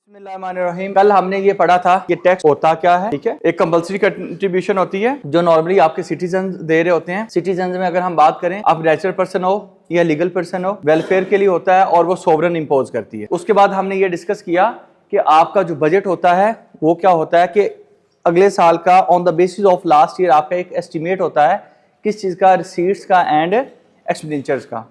बिस्मिल्लाहिर्रहमानिर्रहीम। कल हमने ये पढ़ा था कि टैक्स होता क्या है। ठीक है, एक कंपल्सरी कंट्रीब्यूशन होती है जो नॉर्मली आपके सिटीजन दे रहे होते हैं। सिटीजन में अगर हम बात करें, आप नेचुरल पर्सन हो या लीगल पर्सन हो, वेलफेयर के लिए होता है और वो सोवरेन इम्पोज करती है। उसके बाद हमने ये डिस्कस किया कि आपका जो बजट होता है वो क्या होता है कि अगले साल का on the basis of last year आपका एक एस्टिमेट होता है किस चीज़ का, रिसीट्स का एंड एक्सपेंडिचर्स का।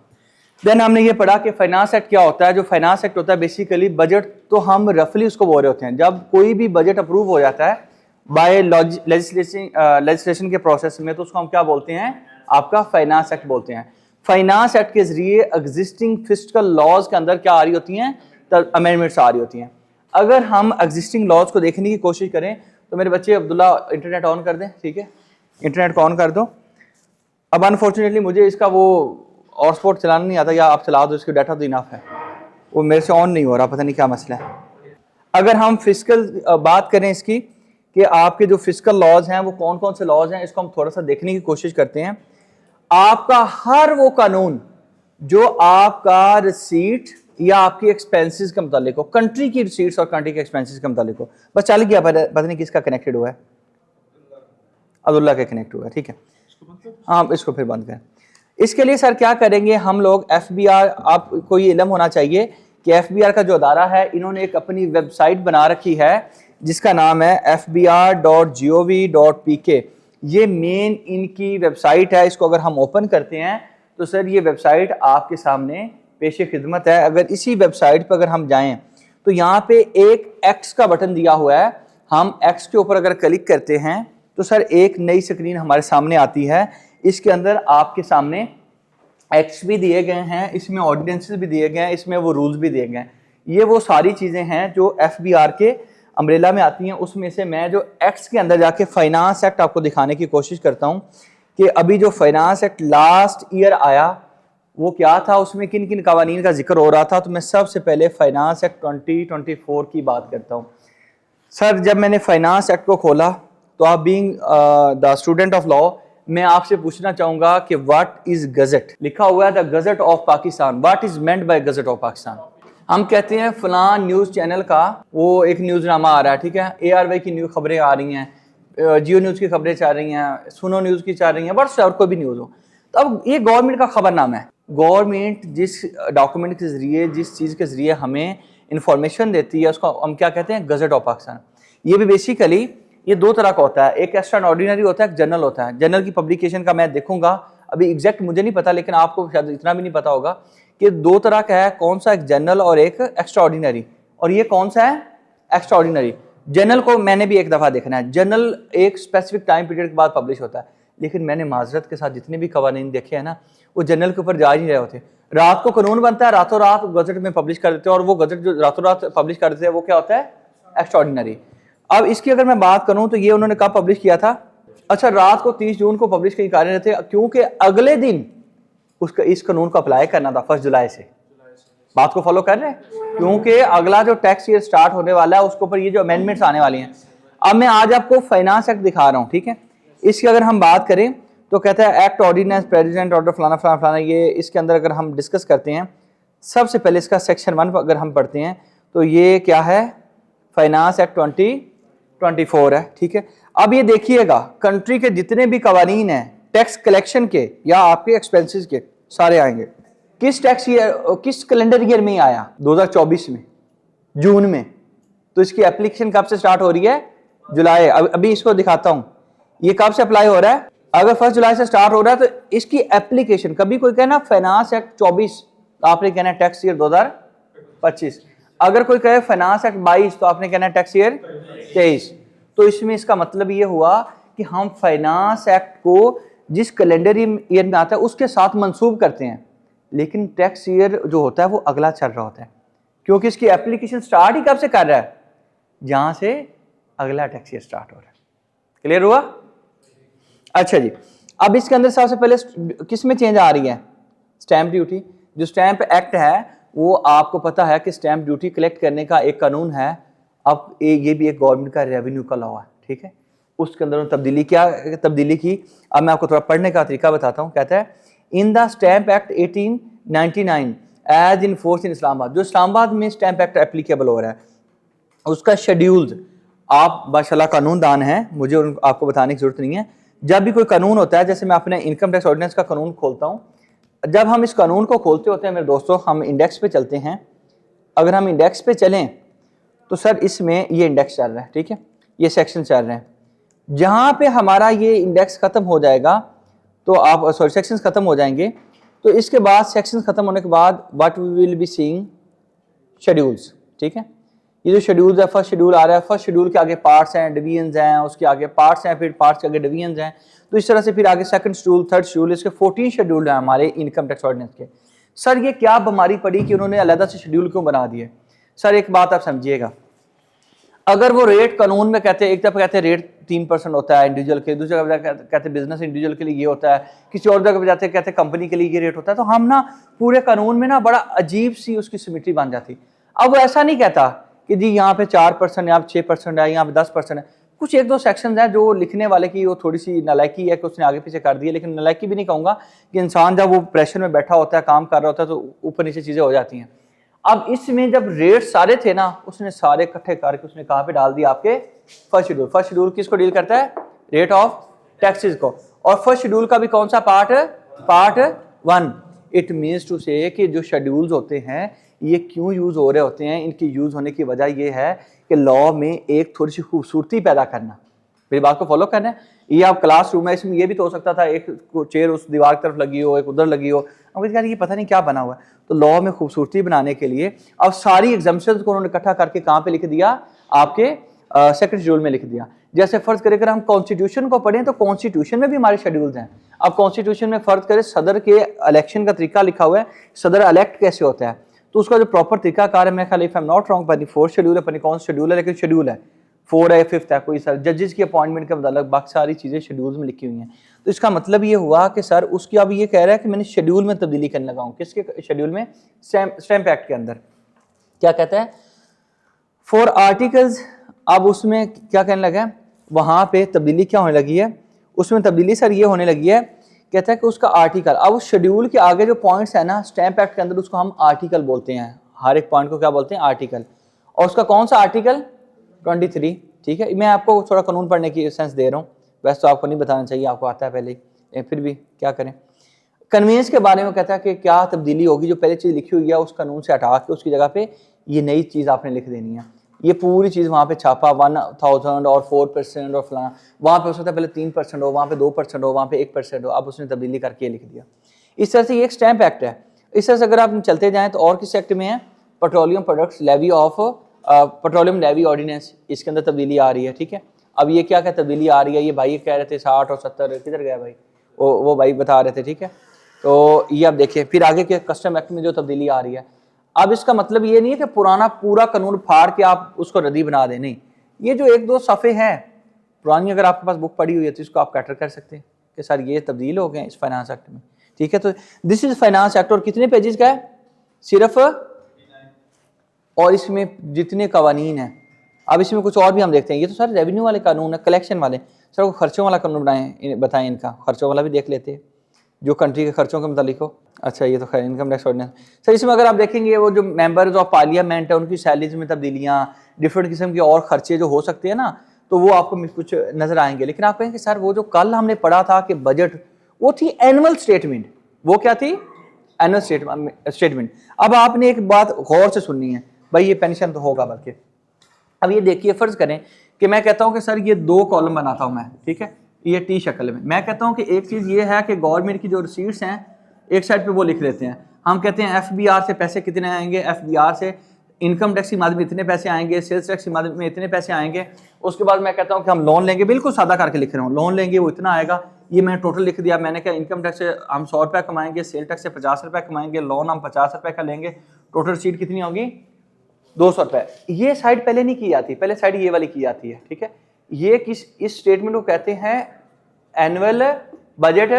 देन हमने ये पढ़ा कि फाइनेंस एक्ट क्या होता है। जो फाइनेंस एक्ट होता है बेसिकली रबजट तो हम रफली उसको बोल रहे होते हैं। जब कोई भी बजट अप्रूव हो जाता है बाय लेजिस्लेशन के प्रोसेस में तो उसको हम क्या बोलते हैं, आपका फाइनेंस एक्ट बोलते हैं। फाइनेंस एक्ट के जरिए एग्जिस्टिंग फिस्कल लॉज के अंदर क्या आ रही होती हैं, अमेंडमेंट्स आ रही होती हैं। अगर हम एग्जिस्टिंग लॉज को देखने की कोशिश करें तो मेरे बच्चे अब्दुल्ला इंटरनेट ऑन कर दें। ठीक है, इंटरनेट को ऑन कर दो। अब अनफॉर्चुनेटली मुझे इसका वो हॉटस्पॉट चलाना नहीं आता, या आप चला दो, इसके डाटा तो इनफ है, वो मेरे से ऑन नहीं हो रहा, पता नहीं क्या मसला है। अगर हम फिजिकल बात करें इसकी कि आपके जो फिजिकल लॉज हैं वो कौन कौन से लॉज हैं, इसको हम थोड़ा सा देखने की कोशिश करते हैं। आपका हर वो कानून जो आपका रिसीट या आपकी एक्सपेंसेस के मुतालिक हो, कंट्री की रिसीट्स और कंट्री के एक्सपेंसेस के मुतालिक हो, बस चल गया, पता नहीं किसका कनेक्टेड हुआ है, अब्दुल्ला के कनेक्ट हुआ है। ठीक है, हाँ इसको फिर बंद करें। इसके लिए सर क्या करेंगे हम लोग, FBR, आपको ये इल्म होना चाहिए कि FBR का जो अदारा है इन्होंने एक अपनी वेबसाइट बना रखी है जिसका नाम है fbr.gov.pk। ये मेन इनकी वेबसाइट है। इसको अगर हम ओपन करते हैं तो सर ये वेबसाइट आपके सामने पेश खिदमत है। अगर इसी वेबसाइट पर अगर हम जाएं तो यहाँ पे एक X का बटन दिया हुआ है। हम X के ऊपर अगर क्लिक करते हैं तो सर एक नई स्क्रीन हमारे सामने आती है। इसके अंदर आपके सामने एक्ट्स भी दिए गए हैं, इसमें ऑर्डिनेंसेस भी दिए गए हैं, इसमें वो रूल्स भी दिए गए हैं। ये वो सारी चीज़ें हैं जो FBR के अम्ब्रेला में आती हैं। उसमें से मैं जो एक्ट्स के अंदर जाके फाइनेंस एक्ट आपको दिखाने की कोशिश करता हूँ कि अभी जो फाइनेंस एक्ट लास्ट ईयर आया वो क्या था, उसमें किन किन कवानीन का जिक्र हो रहा था। तो मैं सबसे पहले फाइनेंस एक्ट 2024 की बात करता हूँ। सर जब मैंने फाइनेंस एक्ट को खोला तो आप being the student of law, मैं आपसे पूछना चाहूंगा कि व्हाट इज गजट। लिखा हुआ है the gazette of Pakistan. What is meant by gazette of Pakistan. हम कहते हैं फलां न्यूज चैनल का वो एक न्यूज़नामा आ रहा है, ठीक है, ARY की न्यूज खबरें आ रही हैं, जियो न्यूज़ की खबरें चल रही हैं, सुनो न्यूज़ की चल रही हैं, व्हाट्सएप और कोई भी न्यूज़ हो। तो अब ये गवर्नमेंट का खबरनामा है। गवर्नमेंट जिस डॉक्यूमेंट के जरिए, जिस चीज़ के जरिए हमें इंफॉर्मेशन देती है उसको हम क्या कहते हैं, गजट ऑफ पाकिस्तान। ये भी बेसिकली ये दो तरह का होता है, एक एक्स्ट्रा ऑर्डिनरी होता है, एक जनरल होता है। जनरल की पब्लिकेशन का मैं देखूंगा, अभी एग्जैक्ट मुझे नहीं पता, लेकिन आपको शायद इतना भी नहीं पता होगा कि दो तरह का है, कौन सा, एक जनरल और एक एक्स्ट्रा ऑर्डिनरी। और ये कौन सा है, एक्स्ट्रा ऑर्डिनरी। जनरल को मैंने भी एक दफ़ा देखना है। जनरल एक स्पेसिफिक टाइम पीरियड के बाद पब्लिश होता है, लेकिन मैंने माजरत के साथ जितने भी कवानीन देखे हैं ना, वो जनरल के ऊपर जा ही नहीं रहे होते। रात को कानून बनता है, रातों रात गजट में पब्लिश कर देते हैं, और वो गजट जो रातों रात पब्लिश कर देते हैं वो क्या होता है, एक्स्ट्रा ऑर्डिनरी। अब इसकी अगर मैं बात करूं तो ये उन्होंने कब पब्लिश किया था, अच्छा रात को 30 जून को पब्लिश के कारण थे, क्योंकि अगले दिन उसका इस कानून को अप्लाई करना था 1 जुलाई से। बात को फॉलो कर रहे हैं, क्योंकि अगला जो टैक्स ईयर स्टार्ट होने वाला है उसके ऊपर ये जो अमेंडमेंट्स आने वाली हैं। अब मैं आज आपको फाइनेंस एक्ट दिखा रहा हूं, ठीक है। इसकी अगर हम बात करें तो कहता है एक्ट ऑर्डिनेंस प्रेसिडेंट ऑर्डर फलाना फलाना फलाना। ये इसके अंदर अगर हम डिस्कस करते हैं, सबसे पहले इसका सेक्शन 1 अगर हम पढ़ते हैं तो ये क्या है, फाइनेंस एक्ट 2024 है, ठीक है। अब ये देखिएगा, कंट्री के जितने भी कवानीन हैं टैक्स कलेक्शन के या आपके एक्सपेंसेस के, सारे आएंगे। किस टैक्स ईयर, किस कैलेंडर ईयर में आया, 2024 में, जून में। तो इसकी एप्लीकेशन कब से स्टार्ट हो रही है, जुलाई। अभी इसको दिखाता हूं, ये कब से अप्लाई हो रहा है। अगर 1 जुलाई से स्टार्ट हो रहा है तो इसकी एप्लीकेशन, कभी कोई कहना फाइनेंस एक्ट 24 तो आपने कहना टैक्स ईयर 2025। अगर कोई कहे फाइनेंस एक्ट 22 तो आपने कहना टैक्स ईयर 23। तो इसमें इसका मतलब ये हुआ कि हम फाइनेंस एक्ट को जिस कैलेंडर ईयर में आता है उसके साथ मंसूब करते हैं, लेकिन टैक्स ईयर जो होता है वो अगला चल रहा होता है, क्योंकि इसकी एप्लीकेशन स्टार्ट ही कब से कर रहा है, जहां से अगला टैक्स ईयर स्टार्ट हो रहा है। क्लियर हुआ। अच्छा जी, अब इसके अंदर सबसे पहले किस में चेंज आ रही है, स्टैंप ड्यूटी। जो स्टैंप एक्ट है वो आपको पता है कि स्टैंप ड्यूटी कलेक्ट करने का एक कानून है। अब ये भी एक गवर्नमेंट का रेवेन्यू का लॉ है, ठीक है। उसके अंदर तब्दीली की। अब मैं आपको थोड़ा पढ़ने का तरीका बताता हूँ। कहता है in the stamp act 1899 as in force in Islamabad. जो इस्लामाबाद में स्टैंप एक्ट एप्लीकेबल हो रहा है, उसका शेड्यूल्स, आप माशाल्लाह कानून दान हैं, मुझे आपको बताने की जरूरत नहीं है। जब भी कोई कानून होता है, जैसे मैं अपने इनकम टैक्स ऑर्डिनेंस का कानून खोलता हूँ, जब हम इस कानून को खोलते होते हैं मेरे दोस्तों, हम इंडेक्स पे चलते हैं। अगर हम इंडेक्स पे चलें तो सर इसमें ये इंडेक्स चल रहा है, ठीक है, ये सेक्शन चल रहे हैं। जहाँ पे हमारा ये इंडेक्स खत्म हो जाएगा तो आप सॉरी सेक्शंस खत्म हो जाएंगे, तो इसके बाद सेक्शंस खत्म होने के बाद what we will be seeing schedules, ठीक है। ये जो शेड्यूल्स है, फर्स्ट शेड्यूल आ रहा है, फर्स्ट शेड्यूल के आगे पार्ट्स हैं, डिवीजन्स हैं, उसके आगे पार्ट्स हैं, फिर पार्ट्स के आगे डिवीजन्स हैं, तो इस तरह से फिर आगे सेकंड शेड्यूल, थर्ड शेड्यूल, इसके 14 शेड्यूल हैं हमारे इनकम टैक्स ऑर्डिनेंस के। सर ये क्या बीमारी पड़ी कि उन्होंने अलग से शेड्यूल क्यों बना दिए? सर एक बात आप समझिएगा, अगर वो रेट कानून में कहते हैं, एक तरफ कहते हैं रेट 3% होता है इंडिविजुअल के, दूसरी जगह कहते हैं बिजनेस इंडिविजुअल के लिए ये होता है, किसी और जगह पे जाते हैं कहते हैं कंपनी के लिए ये रेट होता है, तो हम ना पूरे कानून में ना बड़ा अजीब सी उसकी सिमिट्री बन जाती। अब वो ऐसा नहीं कहता कि जी यहाँ पे 4% यहाँ पे 6% है, यहाँ पे 10% है। कुछ एक दो सेक्शन है जो लिखने वाले की वो थोड़ी सी नालायकी है कि उसने आगे पीछे कर दिया, लेकिन नालायकी भी नहीं कहूँगा कि इंसान जब वो प्रेशर में बैठा होता है, काम कर रहा होता है, तो ऊपर नीचे चीज़ें हो जाती हैं। अब इसमें जब रेट सारे थे ना, उसने सारे इकट्ठे करके उसने कहाँ पे डाल दिया? आपके फर्स्ट शेड्यूल। फर्स्ट शेड्यूल किसको डील करता है? रेट ऑफ टैक्सेस को। और फर्स्ट शेड्यूल का भी कौन सा पार्ट है? पार्ट 1। इट मीन्स टू से कि जो शेड्यूल्स होते हैं ये क्यों यूज हो रहे होते हैं, इनकी यूज होने की वजह ये है कि लॉ में एक थोड़ी सी खूबसूरती पैदा करना। मेरी बात को फॉलो करना है। ये आप क्लासरूम है, इसमें ये भी तो हो सकता था एक चेयर उस दीवार की तरफ लगी हो, एक उधर लगी हो, अब यार ये पता नहीं क्या बना हुआ है। तो लॉ में खूबसूरती बनाने के लिए अब सारी एग्जाम्पशंस को उन्होंने इकट्ठा करके कहाँ पे लिख दिया? आपके सेकंड शेड्यूल में लिख दिया। जैसे फर्ज करें अगर हम कॉन्स्टिट्यूशन को पढ़ें तो कॉन्स्टिट्यूशन में भी हमारे शेड्यूल्स हैं। अब कॉन्स्टिट्यूशन में फर्ज करें सदर के इलेक्शन का तरीका लिखा हुआ है, सदर इलेक्ट कैसे होता है, तो उसका जो प्रॉपर तरीकाकार है, मैं ख्याल if I am not wrong पता नहीं 4th शेड्यूल है, पता नहीं कौन सा शेड्यूल है, लेकिन शेड्यूल है 4 है 5th है कोई सर, जजेस की अपॉइंटमेंट के मतलब बाकी सारी चीज़ें शेड्यूल्स में लिखी हुई हैं। तो इसका मतलब ये हुआ कि सर उसकी अब ये कह रहा है कि मैंने शेड्यूल में तब्दीली करने लगा हूँ। किसके शेड्यूल में? स्टैम्प एक्ट के अंदर क्या कहता है? For articles. अब उसमें क्या कहने लगा है? वहाँ पे तब्दीली क्या होने लगी है? उसमें तब्दीली सर ये होने लगी है, कहता है कि उसका आर्टिकल, अब उस शेड्यूल के आगे जो पॉइंट्स है ना स्टैम्प एक्ट के अंदर, उसको हम आर्टिकल बोलते हैं। हर एक पॉइंट को क्या बोलते हैं? आर्टिकल। और उसका कौन सा आर्टिकल? 23। ठीक है, मैं आपको थोड़ा कानून पढ़ने की सेंस दे रहा हूँ, वैसे तो आपको नहीं बताना चाहिए, आपको आता है पहले ही, फिर भी क्या करें। कन्वेंस के बारे में कहता है कि क्या तब्दीली होगी, जो पहले चीज़ लिखी हुई है उस कानून से हटा के उसकी जगह पे ये नई चीज़ आपने लिख देनी है। ये पूरी चीज़ वहाँ पे छापा 1000 और 4% और फलाना, वहाँ पे हो सकता है पहले 3% हो, वहाँ पे 2% हो, वहाँ पे 1% हो, अब उसने तब्दीली करके लिख दिया। इस तरह से ये एक स्टैम्प एक्ट है। इस तरह से अगर आप चलते जाएँ तो और किस एक्ट में है? Petroleum products levy of petroleum levy ordinance, इसके अंदर तब्दीली आ रही है। ठीक है, अब ये क्या तब्दीली आ रही है? ये भाई कह रहे थे 60 और 70, किधर गया भाई? वो भाई बता रहे थे। ठीक है, तो ये आप देखिए फिर आगे के कस्टम एक्ट में जो तब्दीली आ रही है। अब इसका मतलब ये नहीं है कि पुराना पूरा कानून फाड़ के आप उसको रद्दी बना दें, नहीं। ये जो 1-2 सफ़े हैं पुरानी, अगर आपके पास बुक पड़ी हुई है तो इसको आप कैटर कर सकते हैं कि सर ये तब्दील हो गए इस फाइनेंस एक्ट में। ठीक है, तो दिस इज फाइनेंस एक्ट। और कितने पेजेस का है? सिर्फ, और इसमें जितने कवानीन हैं, अब इसमें कुछ और भी हम देखते हैं। ये तो सर रेवेन्यू वाले कानून है, कलेक्शन वाले। सर वो खर्चों वाला कानून बताएं इनका, खर्चों वाला भी देख लेते हैं जो कंट्री के खर्चों के मतलब हो। अच्छा, ये तो खैर इनकम टैक्स ऑर्डिनेंस। सर इसमें अगर आप देखेंगे वो जो मेंबर्स ऑफ पार्लियामेंट है उनकी सैलरीज में तब्दीलियाँ, डिफरेंट किस्म के और खर्चे जो हो सकते हैं ना, तो वो आपको कुछ नजर आएंगे। लेकिन आप कहेंगे सर वो जो कल हमने पढ़ा था कि बजट, वो थी एनुअल स्टेटमेंट। वो क्या थी? Annual statement. अब आपने एक बात गौर से सुननी है भाई, ये पेंशन तो होगा बल्कि। अब ये देखिए, फर्ज करें कि मैं कहता हूं कि सर ये 2 कॉलम बनाता हूं मैं, ठीक है, ये टी शक्ल में। मैं कहता हूं कि एक चीज़ ये है कि गवर्नमेंट की जो रिसीट्स हैं एक साइड पे वो लिख लेते हैं। हम कहते हैं FBR से पैसे कितने आएंगे, FBR से इनकम टैक्स की माध्यम में इतने पैसे आएंगे, सेल्स टैक्स की माध्यम में इतने पैसे आएंगे। उसके बाद मैं कहता हूँ कि हम लोन लेंगे, बिल्कुल सादा करके लिख रहा हूँ, लोन लेंगे वो इतना आएगा, ये मैंने टोटल लिख दिया। मैंने कहा इनकम टैक्स से हम 100 रुपये कमाएंगे, सेल टैक्स से 50 रुपये कमाएंगे, लोन हम 50 रुपये का लेंगे, टोटल रिसीट कितनी होगी? 200 रुपये। ये साइड पहले नहीं की जाती, पहले साइड ये वाली की जाती है। ठीक है, ये इस स्टेटमेंट को कहते हैं एनुअल बजट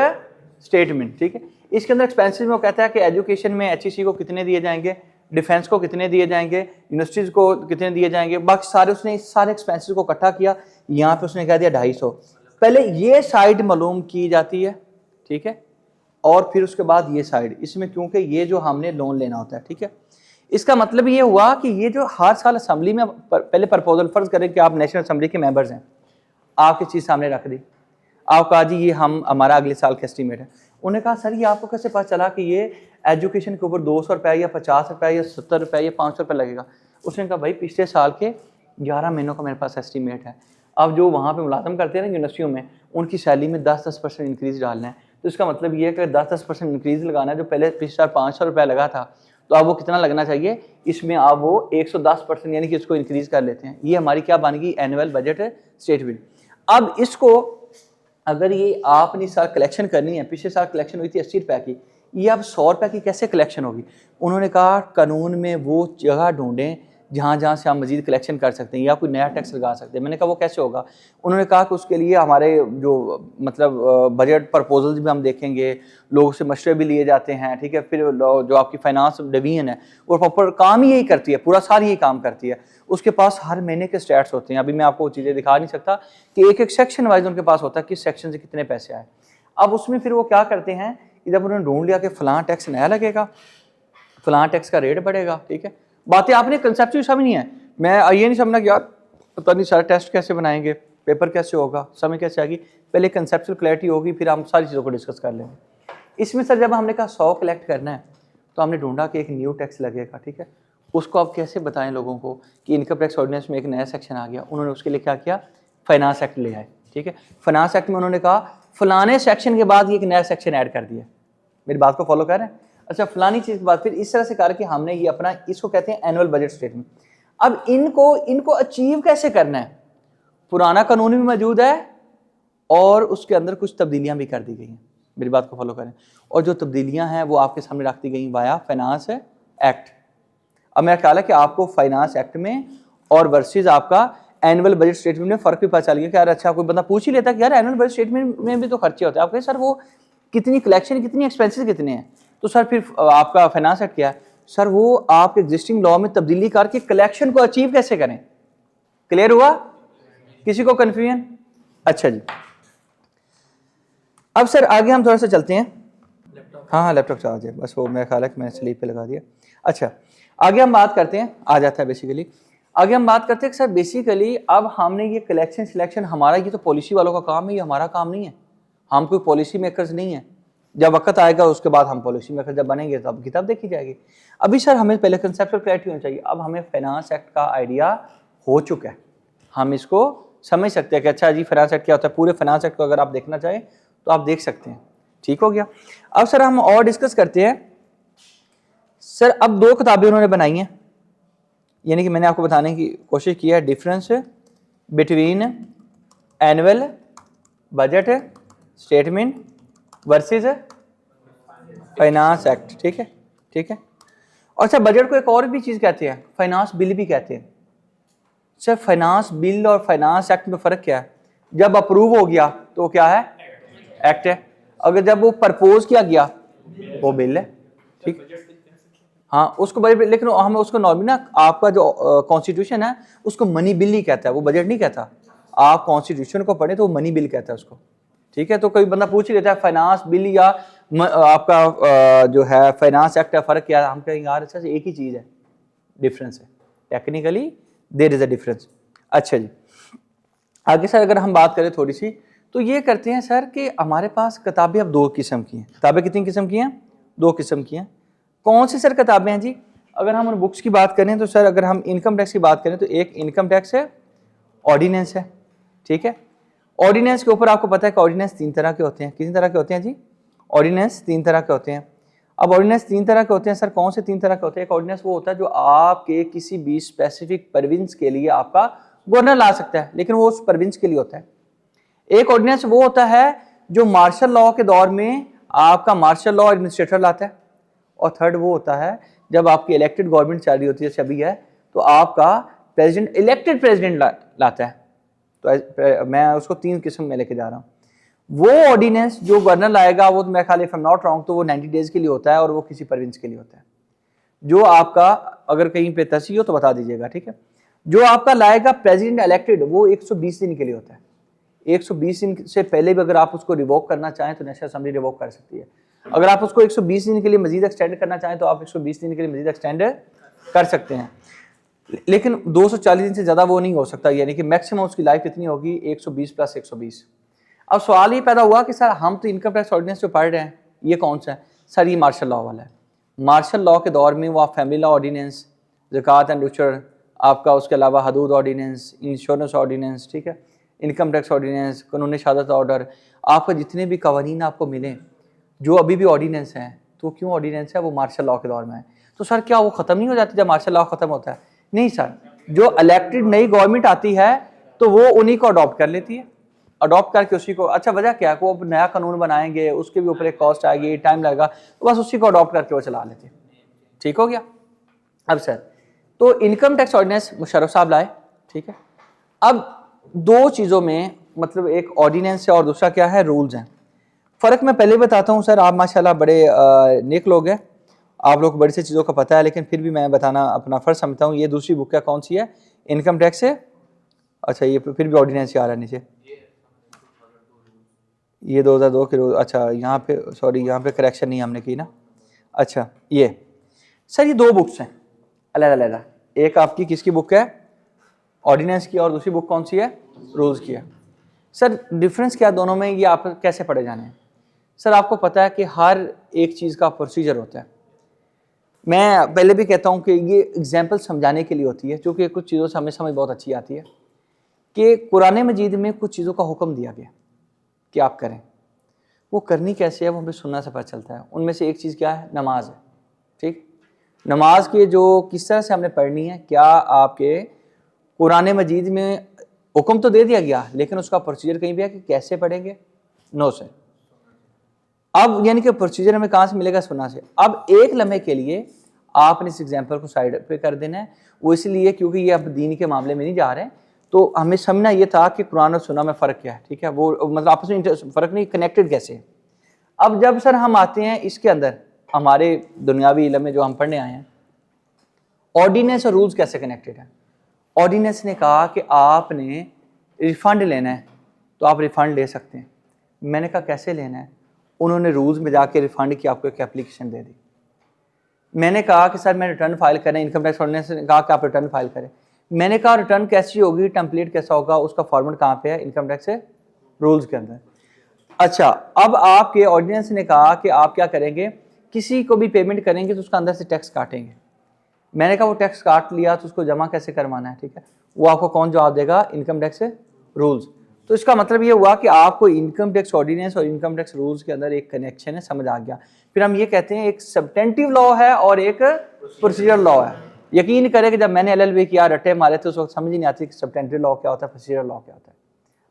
स्टेटमेंट। ठीक है, इसके अंदर एक्सपेंसेस में वो कहता है कि एजुकेशन में HEC को कितने दिए जाएंगे, डिफेंस को कितने दिए जाएंगे, यूनिवर्सिटीज को कितने दिए जाएंगे, बाकी सारे उसने इस सारे एक्सपेंसेस को इकट्ठा किया, यहाँ पे उसने कह दिया 250। पहले ये साइड मालूम की जाती है, ठीक है, और फिर उसके बाद ये साइड, इसमें क्योंकि ये जो हमने लोन लेना होता है। ठीक है, इसका मतलब ये हुआ कि ये जो हर साल असम्बली में पहले प्रपोजल, फर्ज करें कि आप नेशनल असम्बली के मेंबर्स हैं, आपकी चीज़ सामने रख दी, आप कहा जी ये हमारा अगले साल का एस्टीमेट है। उन्होंने कहा सर ये आपको कैसे पता चला कि ये एजुकेशन के ऊपर 200 रुपये या 50 रुपये या 70 रुपये या 500 रुपये लगेगा? उसने कहा भाई पिछले साल के 11 महीनों का मेरे पास एस्टीमेट है। अब जो वहाँ पे मुलाजम करते हैं ना यूनिवर्सिटियों में, उनकी सैलरी में 10% इंक्रीज़ डालना है, तो इसका मतलब ये है कि 10% इंक्रीज़ लगाना है। जो पहले पिछले साल 500 रुपये लगा था, तो अब वो कितना लगना चाहिए, इसमें आप वो 110% यानी कि इसको इंक्रीज़ कर लेते हैं। ये हमारी क्या बन गई, एनुअल बजट स्टेटमेंट। अब इसको अगर ये आपने इस साल कलेक्शन करनी है, पिछले साल कलेक्शन हुई थी 80 रुपये की, ये अब 100 रुपये की कैसे कलेक्शन होगी? उन्होंने कहा कानून में वो जगह ढूंढें जहाँ जहाँ से आप मजीद कलेक्शन कर सकते हैं या कोई नया टैक्स लगा सकते हैं। मैंने कहा वो कैसे होगा? उन्होंने कहा कि उसके लिए हमारे जो मतलब बजट प्रपोजल्स भी हम देखेंगे, लोगों से मशवरे भी लिए जाते हैं, ठीक है। फिर जो आपकी फाइनेंस डिवीजन है वो प्रॉपर काम ही यही करती है, पूरा साल यही काम करती है। उसके पास हर महीने के स्टैट्स होते हैं। अभी मैं आपको चीज़ें दिखा नहीं सकता कि एक एक सेक्शन वाइज उनके पास होता है किस सेक्शन से कितने पैसे आए। अब उसमें फिर वो क्या करते हैं कि जब उन्होंने ढूंढ लिया कि फ़लाँ टैक्स नया लगेगा, फ़लाँ टैक्स का रेट बढ़ेगा, ठीक है, बातें आपने कंसेप्चुअल समझनी है। मैं ये नहीं समझना कि यार पता नहीं सारे टेस्ट कैसे बनाएंगे, पेपर कैसे होगा, समझ कैसे आएगी। पहले कंसेप्चुअल क्लैरिटी होगी, फिर हम सारी चीज़ों को डिस्कस कर लेंगे। इसमें सर जब हमने कहा 100 कलेक्ट करना है, तो हमने ढूंढा कि एक न्यू टैक्स लगेगा, ठीक है। उसको आप कैसे बताएं लोगों को कि इनकम टैक्स ऑर्डिनेंस में एक नया सेक्शन आ गया। उन्होंने उसके लिए क्या किया, फाइनेंस एक्ट ले आए, ठीक है। फाइनेंस एक्ट में उन्होंने कहा फलाने सेक्शन के बाद ये एक नया सेक्शन ऐड कर दिया। मेरी बात को फॉलो कर रहे हैं? अच्छा, फलानी चीज़ के बाद फिर इस तरह से करके हमने ये अपना, इसको कहते हैं एनुअल बजट स्टेटमेंट। अब इनको अचीव कैसे करना है? पुराना कानून भी मौजूद है और उसके अंदर कुछ तब्दीलियां भी कर दी गई हैं। मेरी बात को फॉलो करें। और जो तब्दीलियां हैं वो आपके सामने रख दी गई वाया फाइनेंस एक्ट। अब मेरा ख्याल है कि आपको फाइनेंस एक्ट में और वर्सेस आपका एनुअल बजट स्टेटमेंट में फ़र्क भी पता चल गया कि यार अच्छा, कोई बंदा पूछ ही लेता कि यार एनुअल बजट स्टेटमेंट में भी तो खर्चे होते हैं। आप कहें सर वो कितनी कलेक्शन, कितनी एक्सपेंसेस कितने हैं, तो सर फिर आपका फाइनेंस एक्ट क्या है? सर वो आप एग्जिस्टिंग लॉ में तब्दीली करके कलेक्शन को अचीव कैसे करें। क्लियर हुआ? किसी को कन्फ्यूजन? अच्छा जी, अब सर आगे हम थोड़ा सा चलते हैं। हाँ, लैपटॉप चार्ज है, बस वो मेरा ख्याल है कि मैंने स्लीप पे लगा दिया। अच्छा, आगे हम बात करते हैं, आ जाता है बेसिकली। आगे हम बात करते हैं कि सर बेसिकली अब हमने ये कलेक्शन सिलेक्शन, हमारा ये तो पॉलिसी वालों का काम है, ये हमारा काम नहीं है। हम कोई पॉलिसी मेकर्स नहीं है। जब वक्त आएगा उसके बाद हम पॉलिसी मेकर जब बनेंगे तब किताब देखी जाएगी। अभी सर हमें पहले कंसेप्चुअल क्लैरिटी होनी चाहिए। अब हमें फाइनेंस एक्ट का आइडिया हो चुका है, हम इसको समझ सकते हैं कि अच्छा जी फाइनेंस एक्ट क्या होता है। पूरे फाइनेंस एक्ट को अगर आप देखना चाहें तो आप देख सकते हैं, ठीक हो गया। अब सर हम और डिस्कस करते हैं। सर अब 2 किताबें उन्होंने बनाई हैं, यानी कि मैंने आपको बताने की कोशिश की है difference between annual budget statement versus finance act, ठीक है, ठीक है। और सर बजट को एक और भी चीज़ कहते हैं, फाइनेंस बिल भी कहते हैं। सर फाइनेंस बिल और फाइनेंस एक्ट में फ़र्क क्या है? जब अप्रूव हो गया तो क्या है, एक्ट है। अगर जब वो प्रपोज किया गया वो बिल है, ठीक। हाँ उसको बजट, लेकिन हम उसको नॉर्मली ना, आपका जो कॉन्स्टिट्यूशन है उसको मनी बिल ही कहता है, वो बजट नहीं कहता। आप कॉन्स्टिट्यूशन को पढ़े तो वो मनी बिल कहता है उसको, ठीक है। तो कोई बंदा पूछ ही लेता है फाइनेंस बिल या आपका जो है फाइनेंस एक्ट का फ़र्क क्या है? हम कहेंगे यार अच्छा एक ही चीज़ है, डिफरेंस है, technically there is a difference. अच्छा जी, आगे सर अगर हम बात करें थोड़ी सी, तो ये करते हैं सर कि हमारे पास किताबें अब 2 किस्म की हैं। किताबें कितनी किस्म की हैं? 2 किस्म की हैं। कौन सी सर किताबें हैं जी? अगर हम उन बुक्स की बात करें तो सर अगर हम इनकम टैक्स की बात करें तो एक इनकम टैक्स है, ऑर्डिनेंस है, ठीक है। ऑर्डिनेंस के ऊपर आपको पता है कि ऑर्डिनेंस 3 तरह के होते हैं। कितनी तरह के होते हैं जी? ऑर्डिनेंस 3 तरह के होते हैं। अब ऑर्डिनेंस 3 तरह के होते हैं सर, कौन से 3 तरह के होते हैं? एक ऑर्डिनेंस वो होता है जो आपके किसी भी स्पेसिफिक प्रोविंस के लिए आपका गवर्नर ला सकता है, लेकिन वो उस प्रोविंस के लिए होता है। एक ऑर्डिनेंस वो होता है जो मार्शल लॉ के दौर में आपका मार्शल लॉ एडमिनिस्ट्रेटर लाता है। और थर्ड वो होता है जब आपकी इलेक्टेड गवर्नमेंट चल रही होती है, जैसे अभी है, तो आपका प्रेसिडेंट इलेक्टेड प्रेसिडेंट लाता है। तो मैं उसको 3 किस्म में लेके जा रहा हूँ। वो ऑर्डिनेंस जो गवर्नर लाएगा वो मैं ख्याल if I am not wrong तो वो 90 डेज के लिए होता है और वो किसी प्रोविंस के लिए होता है। जो आपका अगर कहीं पे तसी हो तो बता दीजिएगा, ठीक है। जो आपका लाएगा प्रेसिडेंट इलेक्टेड वो 120 दिन के लिए होता है। 120 दिन से पहले भी अगर आप उसको रिवोक करना चाहें तो नेशनल असेंबली रिवोक कर सकती है। अगर आप उसको 120 दिन के लिए मजीद एक्सटेंड करना चाहें तो आप 120 दिन के लिए मजीद एक्सटेंड कर सकते हैं, लेकिन 240 दिन से ज़्यादा वो नहीं हो सकता, यानी कि मैक्सिमम उसकी लाइफ कितनी होगी 120 प्लस 120। अब सवाल ये पैदा हुआ कि सर हम तो इनकम टैक्स ऑर्डिनेंस जो पढ़ रहे हैं ये कौन सा है? सर ये मार्शल लॉ वाला है। मार्शल लॉ के दौर में वो आप फैमिली लॉ ऑर्डिनेंस, ज़कात एंड ड्यूचर, आपका उसके अलावा हदूद ऑर्डिनेंस, इंश्योरेंस ऑर्डिनेंस, ठीक है, इनकम टैक्स ऑर्डिनेंस, कानून शहादत ऑर्डर, आपका जितने भी कवानीन आपको मिले जो अभी भी ऑर्डिनेंस हैं, तो क्यों ऑर्डिनेंस है? वो मार्शल लॉ के दौर में है। तो सर क्या वो ख़त्म नहीं हो जाती जब मार्शल लॉ ख़त्म होता है? नहीं सर, जो इलेक्टेड नई गवर्नमेंट आती है तो वो उन्हीं को अडॉप्ट कर लेती है, अडॉप्ट करके उसी को, अच्छा वजह क्या है, वो नया कानून बनाएंगे, उसके भी ऊपर एक कॉस्ट आएगी, टाइम लगेगा, तो बस उसी को अडॉप्ट करके वो चला लेते हैं। ठीक हो गया? अब सर तो इनकम टैक्स ऑर्डिनेंस मुशर्रफ साहब लाए, ठीक है। अब दो चीज़ों में, मतलब एक ऑर्डिनेंस है और दूसरा क्या है, रूल्स हैं। फ़र्क मैं पहले बताता हूँ सर, आप माशाल्लाह बड़े नेक लोग हैं, आप लोग बड़ी सी चीज़ों का पता है, लेकिन फिर भी मैं बताना अपना फ़र्ज समझता हूँ। ये दूसरी बुक क्या कौन सी है? इनकम टैक्स है। अच्छा ये फिर भी ऑर्डिनेंस आ रहा है नीचे, ये 2002 के रोज। अच्छा यहाँ पे सॉरी, यहाँ पे करेक्शन नहीं हमने की ना। अच्छा ये सर ये दो बुक्स हैं अलग-अलग, एक आपकी किसकी बुक है? ऑर्डिनेंस की, और दूसरी बुक कौन सी है? रूल्स की है। सर डिफरेंस क्या दोनों में, ये आप कैसे पढ़े जाने हैं? सर आपको पता है कि हर एक चीज़ का प्रोसीजर होता है। मैं पहले भी कहता हूँ कि ये एग्जाम्पल समझाने के लिए होती है, क्योंकि कुछ चीज़ों से हमें समझ बहुत अच्छी आती है कि कुरान मजीद में कुछ चीज़ों का हुक्म दिया गया कि आप करें, वो करनी कैसे है वो हमें सुनना से पता चलता है। उनमें से एक चीज़ क्या है? नमाज है। ठीक, नमाज के जो किस तरह से हमने पढ़नी है, क्या आपके कुरान मजीद में हुक्म तो दे दिया गया, लेकिन उसका प्रोसीजर कहीं भी है कि कैसे पढ़ेंगे? नो से। अब यानी कि प्रोसीजर हमें कहाँ से मिलेगा? सुनना से। अब एक लम्हे के लिए आपने इस एग्जाम्पल को साइड पे कर देना है, वो इसलिए क्योंकि ये अब दीन के मामले में नहीं जा रहे हैं, तो हमें समझना ये था कि कुरान और सुन्ना में फ़र्क क्या है। ठीक है, वो मतलब आपस में फ़र्क नहीं, कनेक्टेड कैसे है। अब जब सर हम आते हैं इसके अंदर, हमारे दुनियावी इल्म में जो हम पढ़ने आए हैं, ऑर्डिनेंस और रूल्स कैसे कनेक्टेड है। ऑर्डिनेंस ने कहा कि आपने रिफ़ंड लेना है तो आप रिफ़ंड ले सकते हैं। मैंने कहा कैसे लेना है? उन्होंने रूल्स में जाके रिफ़ंड की आपको एक एप्लीकेशन दे दी। मैंने कहा कि सर मैं रिटर्न फाइल करें, इनकम टैक्स ऑर्डिनेंस ने कहा कि आप रिटर्न फाइल करें। मैंने कहा रिटर्न कैसी होगी, टेम्पलेट कैसा होगा, उसका फॉर्मेट कहाँ पे है? इनकम टैक्स से रूल्स के अंदर। अच्छा, अब आपके ऑर्डिनेंस ने कहा कि आप क्या करेंगे, किसी को भी पेमेंट करेंगे तो उसका अंदर से टैक्स काटेंगे। मैंने कहा वो टैक्स काट लिया तो उसको जमा कैसे करवाना है? ठीक है, वो आपको कौन जवाब देगा? इनकम टैक्स से रूल्स। तो इसका मतलब ये हुआ कि आपको इनकम टैक्स ऑर्डिनेंस और इनकम टैक्स रूल्स के अंदर एक कनेक्शन है, समझ आ गया। फिर हम ये कहते हैं एक सब्टेंटिव लॉ है और एक प्रोसीजर लॉ है। यकीन करें कि जब मैंने एलएलबी किया, रटे मारे थे, उस वक्त समझ ही नहीं आती कि सब्टेंटिव लॉ क्या होता है, प्रोसीजर लॉ क्या होता है।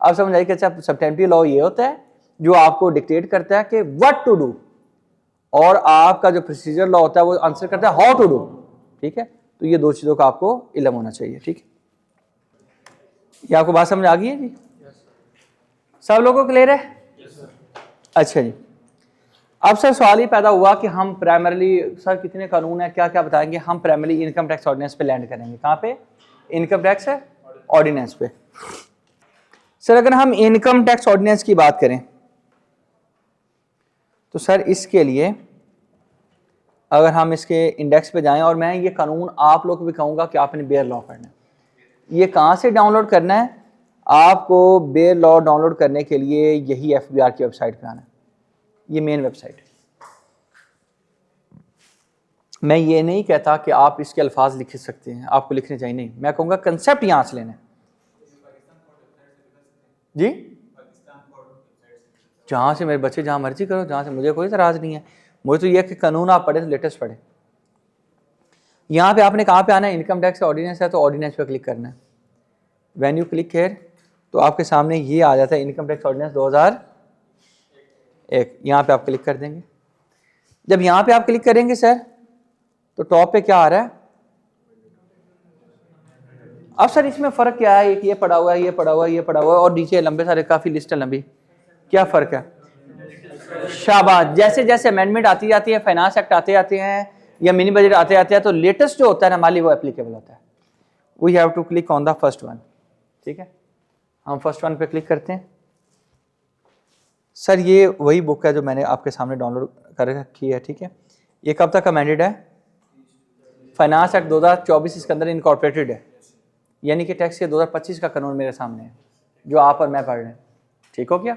अब समझ आई कि अच्छा सब्टेंटिव लॉ ये होता है जो आपको डिक्टेट करता है कि व्हाट टू डू, और आपका जो प्रोसीजर लॉ होता है वो आंसर करता है हाउ टू डू। ठीक है, तो ये दो चीज़ों का आपको इल्म होना चाहिए। ठीक है, ये आपको बात समझ आ गई है जी? सब लोगों को क्लियर है? अच्छा जी, अब सर सवाल ही पैदा हुआ कि हम प्राइमरली सर कितने कानून है, क्या क्या बताएंगे। हम प्राइमरली इनकम टैक्स ऑर्डिनेंस पे लैंड करेंगे। कहाँ पे? इनकम टैक्स ऑर्डिनेंस पे। सर अगर हम इनकम टैक्स ऑर्डिनेंस की बात करें तो सर इसके लिए अगर हम इसके इंडेक्स पे जाएं, और मैं ये कानून आप लोग को भी कहूँगा कि आपने बेयर लॉ पढ़ना है। ये कहाँ से डाउनलोड करना है? आपको बेयर लॉ डाउनलोड करने के लिए यही FBR की वेबसाइट पे आना है, ये मेन वेबसाइट है। मैं ये नहीं कहता कि आप इसके अल्फाज लिख सकते हैं, आपको लिखने चाहिए, नहीं, मैं कहूँगा कंसेप्ट यहाँ से लेना है जी। जहाँ से मेरे बच्चे जहाँ मर्जी करो, जहाँ से, मुझे कोई एतराज़ नहीं है। मुझे तो यह कि कानून आप पढ़े तो लेटेस्ट पढ़े। यहाँ पे आपने कहाँ पे आना है? इनकम टैक्स ऑर्डिनेंस है तो ऑर्डिनेंस पे क्लिक करना है। व्हेन यू क्लिक हियर तो आपके सामने ये आ जाता है इनकम टैक्स ऑर्डिनेंस 2001। यहाँ पे आप क्लिक कर देंगे। जब यहाँ पे आप क्लिक करेंगे सर तो टॉप पे क्या आ रहा है? अब सर इसमें फ़र्क क्या है? एक ये पड़ा हुआ है, ये पड़ा हुआ है, ये पड़ा हुआ है, और नीचे लंबे सारे काफ़ी लिस्ट है लंबी। क्या फ़र्क है? शाबाश, जैसे जैसे अमेंडमेंट आती जाती है, फाइनेंस एक्ट आते आते हैं या मिनी बजट आते आते हैं, तो लेटेस्ट जो होता है ना हमारे लिए वो एप्लीकेबल होता है। We have to click on the first one. ठीक है, हम फर्स्ट वन पे क्लिक करते हैं। सर ये वही बुक है जो मैंने आपके सामने डाउनलोड कर रखी है। ठीक है, ये कब तक अमेंडेड है? फाइनेंस एक्ट 2024 इसके अंदर इनकॉर्पोरेटेड है, यानी कि टैक्स के 2025 का कानून मेरे सामने है जो आप और मैं पढ़ रहे हैं। ठीक हो गया?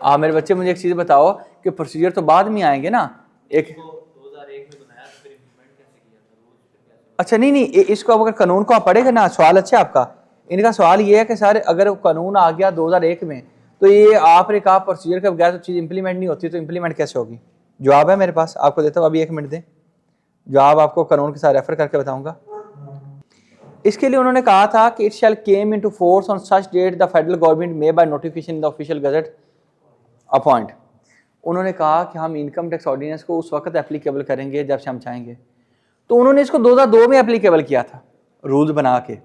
आप मेरे बच्चे मुझे एक चीज़ बताओ कि प्रोसीजर तो बाद में आएंगे ना। एक 2001 में बनाया तो फिर इम्प्लीमेंट कैसे किया था? अच्छा नहीं, इसको अगर कानून को आप पढ़ेगा ना, सवाल अच्छा है आपका। इनका सवाल ये है कि सर अगर कानून आ गया 2001 में तो ये आपने कहा प्रोसीजर के बगैर तो चीज़ इंप्लीमेंट नहीं होती, तो इंप्लीमेंट कैसे होगी? जवाब है मेरे पास, आपको देता हूँ, अभी 1 मिनट दें, जवाब आपको कानून के साथ रेफर करके बताऊंगा। इसके लिए उन्होंने कहा था कि it shall came into force on such date the federal government may by notification in the official gazette appoint. उन्होंने कहा कि हम इनकम टैक्स ऑर्डिनेंस को उस वक्त एप्लीकेबल करेंगे जब से हम चाहेंगे। तो उन्होंने इसको 2002 में एप्लीकेबल किया था रूल्स बना के।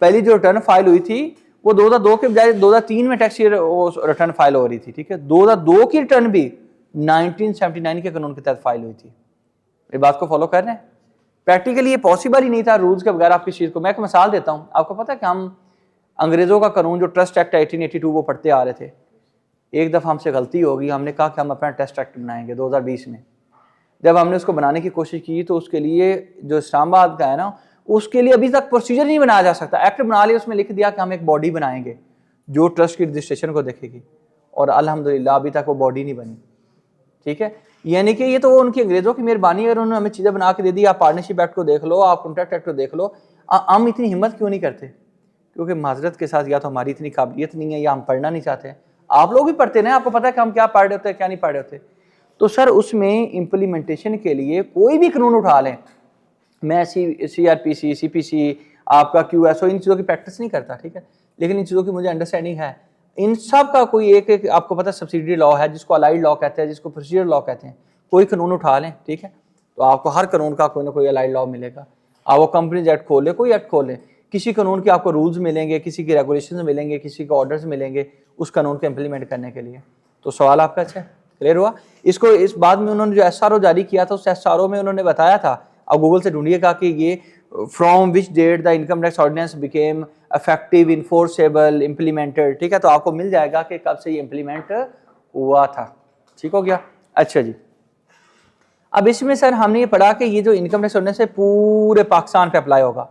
पहली जो रिटर्न फाइल हुई थी वो 2002 के बजाय 2003 में टैक्स ईयर रिटर्न फाइल हो रही थी। ठीक है, 2002 की रिटर्न भी 1979 के कानून के तहत फाइल हुई थी। ये बात को फॉलो कर रहे हैं? प्रैक्टिकली ये पॉसिबल ही नहीं था रूल्स के बगैर आप किस चीज़ को। मैं एक मिसाल देता हूँ, आपको पता है कि हम अंग्रेज़ों का कानून जो ट्रस्ट एक्ट 1882 वो पढ़ते आ रहे थे। एक दफ़ा हमसे गलती होगी, हमने कहा कि हम अपना ट्रस्ट एक्ट बनाएंगे 2020 में। जब हमने उसको बनाने की कोशिश की तो उसके लिए जो इस्लामाबाद का है ना, उसके लिए अभी तक प्रोसीजर नहीं बनाया जा सकता। एक्ट बना लिया, उसमें लिख दिया कि हम एक बॉडी बनाएंगे जो ट्रस्ट की रजिस्ट्रेशन को देखेगी, और अल्हम्दुलिल्लाह अभी तक वो बॉडी नहीं बनी। ठीक है, यानी कि ये तो उनकी अंग्रेज़ों की मेहरबानी है, उन्होंने हमें चीज़ें बना के दे दी। आप पार्टनरशिप एक्ट को देख लो, आप कॉन्ट्रैक्ट एक्ट को देख लो। हम इतनी हिम्मत क्यों नहीं करते? क्योंकि माजरत के साथ या तो हमारी इतनी काबिलियत नहीं है या हम पढ़ना नहीं चाहते। आप लोग भी पढ़ते ना, आपको पता है कि हम क्या पढ़ रहे होते हैं क्या नहीं पढ़ रहे होते। तो सर उसमें इम्प्लीमेंटेशन के लिए कोई भी कानून उठा लें, मैं CRPC, CPC, आपका QSO, इन चीज़ों की प्रैक्टिस नहीं करता। ठीक है, लेकिन इन चीज़ों की मुझे अंडरस्टैंडिंग है। इन सब का कोई एक आपको पता सब्सिडी लॉ है, जिसको अलाइड लॉ कहते हैं, जिसको प्रोसीजर लॉ कहते हैं। कोई कानून उठा लें, ठीक है, तो आपको हर कानून का कोई ना कोई अलाइड लॉ मिलेगा। आप वो कंपनीज एक्ट खोलें, कोई एक्ट खोलें, किसी कानून के आपको रूल्स मिलेंगे, किसी की रेगुलेशन मिलेंगे, किसी के ऑर्डर्स मिलेंगे उस कानून को इम्प्लीमेंट करने के लिए। तो सवाल आपका अच्छा है, क्लियर हुआ? इसको इस बाद में उन्होंने जो SRO जारी किया था, उस SRO में उन्होंने बताया था, अब गूगल से ढूंढिएगा कि ये from which date the income tax ordinance became effective, enforceable, implemented. ठीक है, तो आपको मिल जाएगा कि कब से ये इम्प्लीमेंट हुआ था। ठीक हो गया? अच्छा जी, अब इसमें सर हमने ये पढ़ा कि ये जो इनकम टैक्स ऑर्डिनेंस है पूरे पाकिस्तान पे अप्लाई होगा।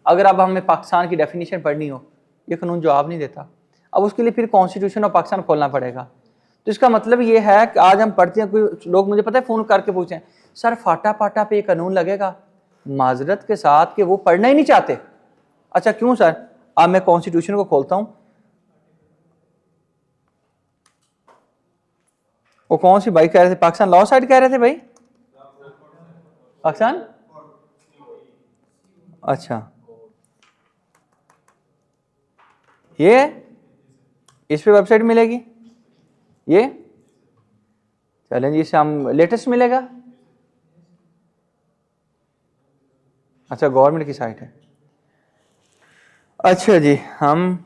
अगर अब हमें पाकिस्तान की डेफिनेशन पढ़नी हो, ये कानून जवाब नहीं देता। अब उसके लिए फिर कॉन्स्टिट्यूशन ऑफ पाकिस्तान खोलना पड़ेगा। तो इसका मतलब ये है कि आज हम पढ़ते हैं, कोई लोग मुझे पता है फ़ोन करके पूछते हैं, सर फाटा पाटा पे ये कानून लगेगा? माजरत के साथ कि वो पढ़ना ही नहीं चाहते। अच्छा क्यों सर? अब मैं कॉन्स्टिट्यूशन को खोलता हूँ, वो कौन सी भाई कह रहे थे, पाकिस्तान लॉ साइड कह रहे थे भाई, पाकिस्तान। अच्छा ये इस पे वेबसाइट मिलेगी, ये चलें जी, इससे हम लेटेस्ट मिलेगा। अच्छा गवर्नमेंट की साइट है। अच्छा जी, हम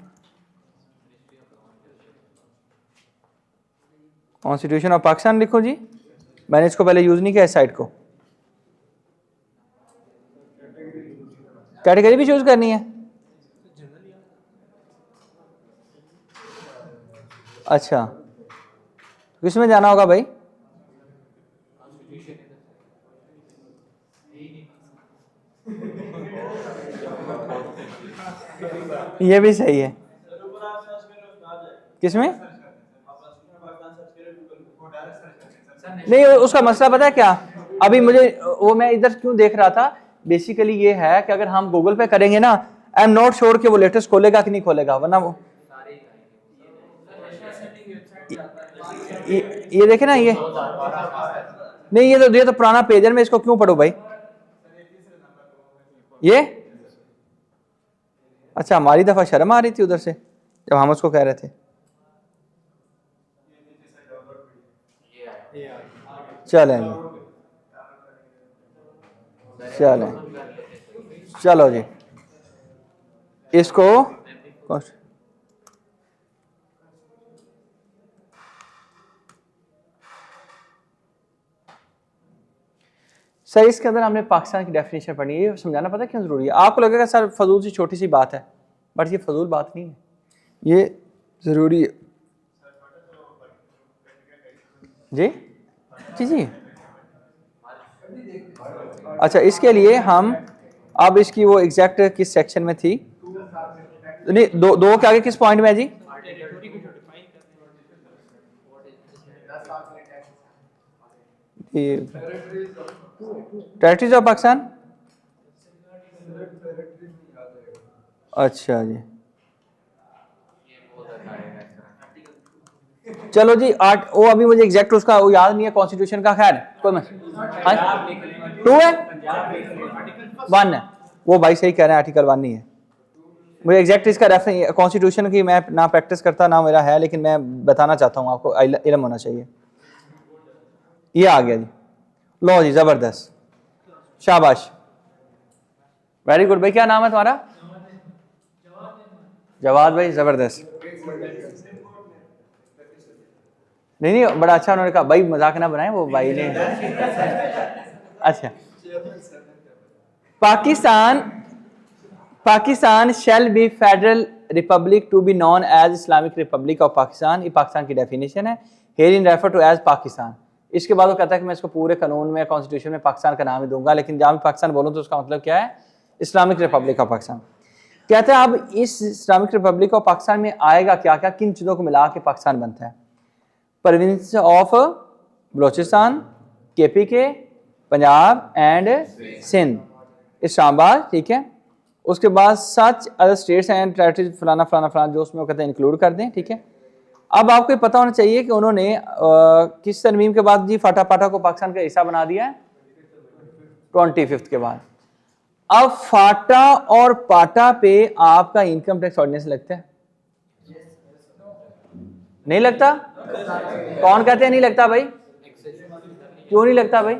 कॉन्स्टिट्यूशन ऑफ पाकिस्तान लिखो जी। मैंने इसको पहले यूज नहीं किया इस साइट को। कैटेगरी भी चूज करनी है? अच्छा किसमें जाना होगा भाई? ये भी सही है। किसमें? नहीं उसका मसला पता है क्या, अभी मुझे वो मैं इधर क्यों देख रहा था, बेसिकली ये है कि अगर हम गूगल पे करेंगे ना, आई एम नॉट श्योर कि वो लेटेस्ट खोलेगा कि नहीं खोलेगा, वरना वो ये देखे ना, ये नहीं, ये तो पुराना पेज है, मैं इसको क्यों पढ़ूं भाई? ये अच्छा, हमारी दफा शर्म आ रही थी उधर से जब हम उसको कह रहे थे। चलें चलें, चलो जी, इसको सर इसके अंदर हमने पाकिस्तान की डेफिनेशन पढ़नी है। समझाना पता क्यों ज़रूरी है? आपको लगेगा सर फजूल सी छोटी सी बात है, बट ये फजूल बात नहीं है, ये ज़रूरी है जी जी जी। अच्छा, इसके लिए हम अब इसकी वो एग्जैक्ट किस सेक्शन में थी, नहीं दो के आगे किस पॉइंट में है जी? Territories of Pakistan. अच्छा जी, चलो जी वो अभी मुझे एग्जैक्ट उसका वो याद नहीं है कॉन्स्टिट्यूशन का, खैर कोई मत। 2 है 1 है, वो भाई सही कह रहे हैं, आर्टिकल 1 नहीं है। मुझे एग्जैक्ट इसका रेफरेंस कॉन्स्टिट्यूशन की मैं ना प्रैक्टिस करता ना मेरा है, लेकिन मैं बताना चाहता हूँ आपको, इल्म होना चाहिए। ये आ गया जी, लो जी, जबरदस्त, शाबाश, वेरी गुड। भाई क्या नाम है तुम्हारा? जवाद भाई, जबरदस्त। नहीं, बड़ा अच्छा उन्होंने कहा, भाई मजाक ना बनाए, वो भाई ने अच्छा, Pakistan shall be federal republic to be non as Islamic republic of Pakistan. ये पाकिस्तान की डेफिनेशन है, here in refer to as Pakistan. इसके बाद वो कहता है कि मैं इसको पूरे कानून में, कॉन्स्टिट्यूशन में पाकिस्तान का नाम ही दूंगा, लेकिन जहाँ भी पाकिस्तान बोलूँ तो उसका मतलब क्या है? Islamic republic of Pakistan. कहते हैं अब इस इस्लामिक रिपब्लिक ऑफ पाकिस्तान में आएगा क्या क्या, किन चीज़ों को मिला के पाकिस्तान बनता है? Province of Balochistan, KPK, Punjab and Sindh, Islamabad, ठीक है। उसके बाद such other states and territories फलाना फलाना फलाना जो उसमें कहते हैं इंक्लूड कर दें, ठीक है। अब आपको ये पता होना चाहिए कि उन्होंने किस तरमीम के बाद जी फाटा पाटा को पाकिस्तान का हिस्सा बना दिया है? 25 के बाद। अब फाटा और पाटा पे आपका इनकम टैक्स ऑर्डिनेंस लगता है? नहीं लगता? कौन कहते हैं नहीं लगता भाई? क्यों नहीं लगता भाई?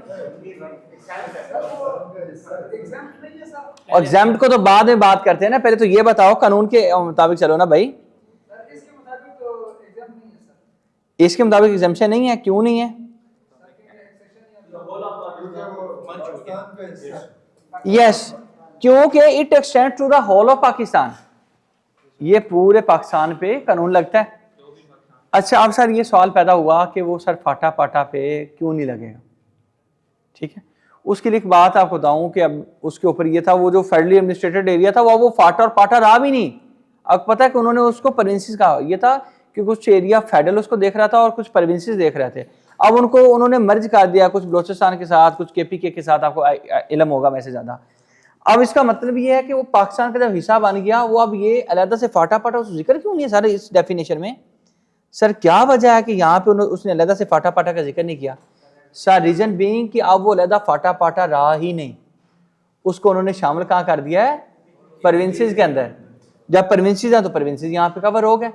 और एग्जाम्प्ट को तो बाद में बात करते हैं ना, पहले तो ये बताओ कानून के मुताबिक चलो ना भाई। इसके मुताबिक एग्जम्पशन नहीं है, क्यों नहीं है? यस, क्योंकि it extend to the whole of Pakistan, ये पूरे पाकिस्तान पे कानून लगता है। अच्छा, अब सर ये सवाल पैदा हुआ कि वो सर फाटा पाटा पे क्यों नहीं लगेगा, ठीक है। उसके लिए एक बात आपको बताऊं कि अब उसके ऊपर ये था, वो जो फेडरली एडमिनिस्ट्रेटेड एरिया था वो फाटा और पाटा रहा भी नहीं। अब पता है कि उन्होंने उसको प्रोविंसेस कहा, ये था कि कुछ एरिया फेडरल उसको देख रहा था और कुछ प्रोविंसेस देख रहे थे। अब उनको उन्होंने मर्ज कर दिया, कुछ बलोचिस्तान के साथ, कुछ KPK के साथ, आपको इल्म होगा वैसे ज्यादा। अब इसका मतलब ये है कि वो पाकिस्तान का जब हिस्सा बन गया, वो अब ये अलहदा से फाटा पाटा उस जिक्र क्यों नहीं है सारे इस डेफिनेशन में? सर क्या वजह है कि यहाँ पे उसने अलहदा से फाटा पाटा का जिक्र नहीं किया? सर रीजन बीइंग कि अब वो अलहदा फाटा पाटा रहा ही नहीं, उसको उन्होंने शामिल कहाँ कर दिया है? प्रोविंसेस के अंदर। जब प्रोविंसेस हैं तो प्रोविंसेस यहाँ पे कवर हो गए।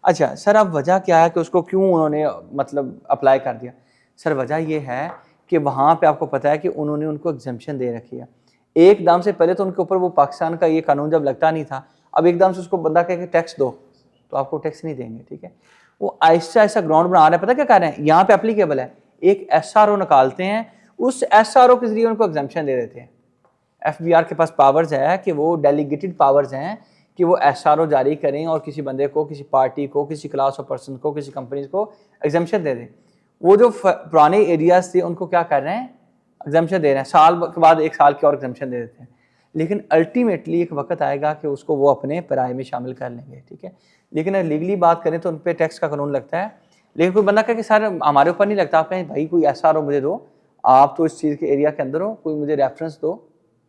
अच्छा सर, अब वजह क्या है कि उसको क्यों उन्होंने मतलब अप्लाई कर दिया? सर वजह ये है कि वहाँ पे आपको पता है कि उन्होंने उनको एग्जम्पशन दे रखी है। एकदम से पहले तो उनके ऊपर वो पाकिस्तान का ये कानून जब लगता नहीं था, अब एकदम से उसको बंदा कह के टैक्स दो तो आपको टैक्स नहीं देंगे, ठीक है। वो आहिस्ता आहिस्ता ग्राउंड बना रहे हैं, पता क्या कर रहे हैं? यहाँ पे एप्लीकेबल है, एक SRO निकालते हैं, उस SRO के जरिए उनको एग्जम्पशन दे देते हैं। FBR के पास पावर्स है कि वो डेलीगेटेड पावर्स हैं कि वो SRO जारी करें और किसी बंदे को, किसी पार्टी को, किसी क्लास ऑफ पर्सन को, किसी कंपनीज को एग्जम्पशन दे दें। वो जो पुराने एरियाज थे उनको क्या कर रहे हैं? एग्जम्पशन दे रहे हैं, साल के बाद 1 साल की और एग्जम्पशन दे देते हैं। लेकिन अल्टीमेटली एक वक्त आएगा कि उसको वो अपने पराये में शामिल कर लेंगे, ठीक है। लेकिन अगर लीगली बात करें तो उन पर टैक्स का कानून लगता है। लेकिन कोई बंदा कहे कि सर हमारे ऊपर नहीं लगता, आप कहें भाई कोई SRO मुझे दो, आप तो इस चीज़ के एरिया के अंदर हो, कोई मुझे रेफरेंस दो।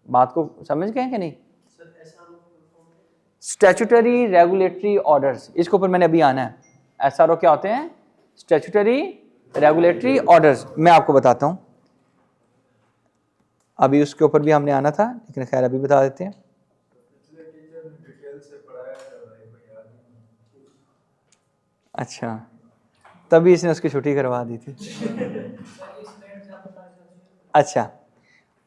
बात को समझ गए कि नहीं? स्टैट्यूटरी रेगुलेटरी ऑर्डर्स, इसके ऊपर मैंने अभी आना है। SRO क्या होते हैं? Statutory regulatory orders. मैं आपको बताता हूँ, अभी उसके ऊपर भी हमने आना था, लेकिन खैर अभी बता देते हैं। अच्छा, तभी इसने उसकी छुट्टी करवा दी थी। अच्छा,